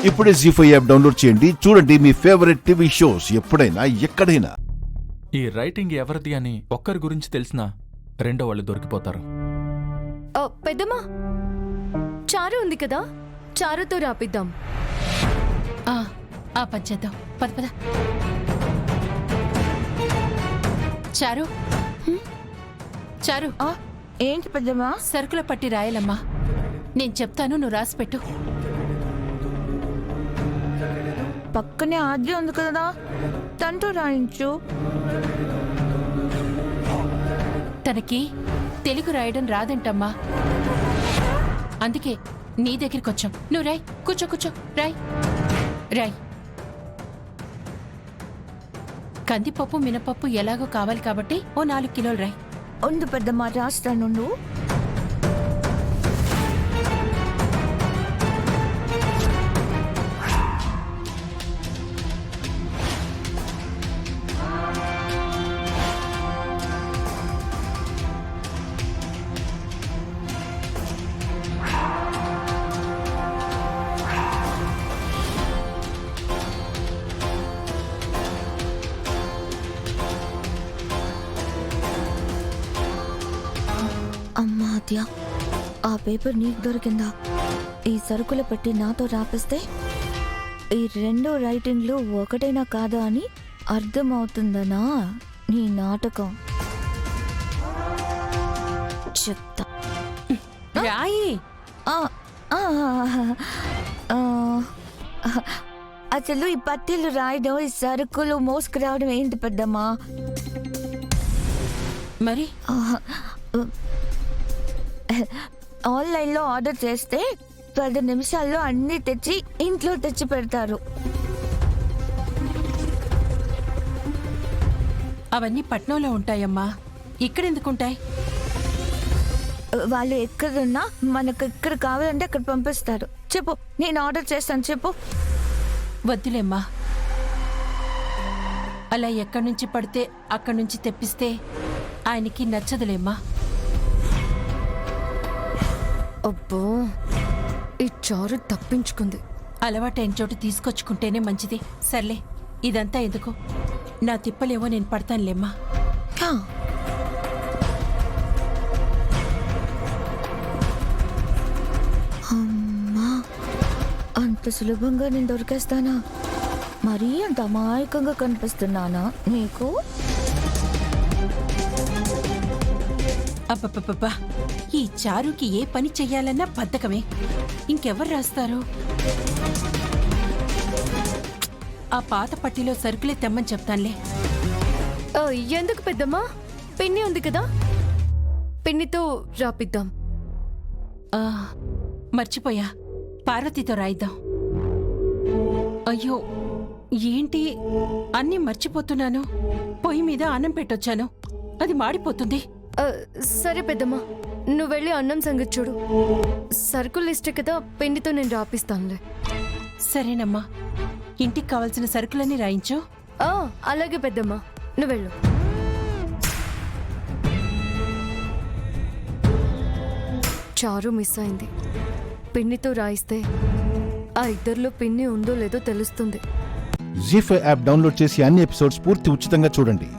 ఇప్పుడే జీ5 app download చేయండి. చూడండి మీ ఫేవరెట్ టీవీ షోస్ ఎప్పుడైనా ఎక్కడైనా. ఈ రైటింగ్ ఎవరిది అని ఒక్కరి గురించి తెలిసినా రెండో వాళ్ళు దొరికిపోతారు. పెద్దమ్మా, చారు ఉంది కదా, చారుతో రాపిద్దాం. పనిచేద్దాం. పద పద. చారు, చారు, ఏంటి పెద్దమ్మా? సరుకుల పట్టి రాయాలమ్మా. నేను చెప్తాను, నువ్వు రాసిపెట్టు. పక్కనే ఆద్య ఉంది కదా, తనతో రాయించు. తనకి తెలుగు రాయడం రాదంటమ్మా, అందుకే నీ దగ్గరికి వచ్చాం. నువ్వు రాయ్. కూర్చో కూర్చో, రాయ్ రాయ్. కందిపప్పు మినపప్పు ఎలాగో కావాలి కాబట్టి ఓ 4 కిలోలు రాయ్. ఉంది పెద్దమ్మా, రాస్తాను. నువ్వు అమ్మా ఆద్య, ఆ పేపర్ నీకు దొరికిందా? ఈ సరుకుల పట్టి నాతో రాపిస్తే ఈ 2 రైటింగ్లు ఒకటైనా కాదా అని అర్థమవుతుందనా నీ నాటకం. చెప్తా. రాయి. అసలు ఈ పట్టీలు రాయడం, ఈ సరుకులు మోసుకురావడం ఏంటి పెద్దమ్మా? మరి ఆన్లైన్లో ఆర్డర్ చేస్తే 10 నిమిషాల్లో అన్ని తెచ్చి ఇంట్లో తెచ్చి పెడతారు. అవన్నీ పట్నంలో ఉంటాయమ్మా, ఇక్కడెందుకుంటాయి? వాళ్ళు ఎక్కడున్నా మనకు ఎక్కడ కావాలంటే అక్కడ పంపిస్తారు. చెప్పు, నేను ఆర్డర్ చేస్తాను. చెప్పు. వద్దులేమ్మా, అలా ఎక్కడి నుంచి పడితే అక్కడి నుంచి తెప్పిస్తే ఆయనకి నచ్చదులేమ్మా. అబ్బో, ఈ చారు తప్పించుకుంది. అలవాటైన చోటు తీసుకొచ్చుకుంటేనే మంచిది. సర్లే, ఇదంతా ఎందుకు? నా తిప్పలేవో నేను పడతానులేమ్మా. అమ్మా, అంత సులభంగా నేను దొరికేస్తానా? మరీ అంత అమాయకంగా కనిపిస్తున్నానా నీకు? అబ్బబ్బబ్బా, ఈ చారుకి ఏ పని చెయ్యాలన్నా బద్ధకమే. ఇంకెవరు రాస్తారు? ఆ పాత పట్టిలో సరుకులే తెమ్మని చెప్తానులే. ఎందుకు పెద్దమ్మా, పిన్ని ఉంది కదా, పిన్నితో రాపిద్దాం. మర్చిపోయా, పార్వతితో రాయిద్దాం. అయ్యో, ఏంటి అన్నీ మర్చిపోతున్నాను. పొయ్యి మీద అన్నం పెట్టొచ్చాను, అది మాడిపోతుంది. సరే పెద్దమ్మా, నువ్వు వెళ్ళి అన్నం సంగతి చూడు. సరుకులు లిస్ట్ కదా, పిన్నితో నేను రాపిస్తానులే. సరేనమ్మా, ఇంటికి కావాల్సిన సరుకులన్నీ రాయించు. అలాగే పెద్దమ్మా, నువ్వు వెళ్ళు. చారు మిస్ అయింది. పిన్నితో రాయిస్తే ఆ ఇద్దరిలో పిన్ని ఉందో లేదో తెలుస్తుంది. జీ5 యాప్ డౌన్లోడ్ చేసి అన్ని ఎపిసోడ్స్ పూర్తి ఉచితంగా చూడండి.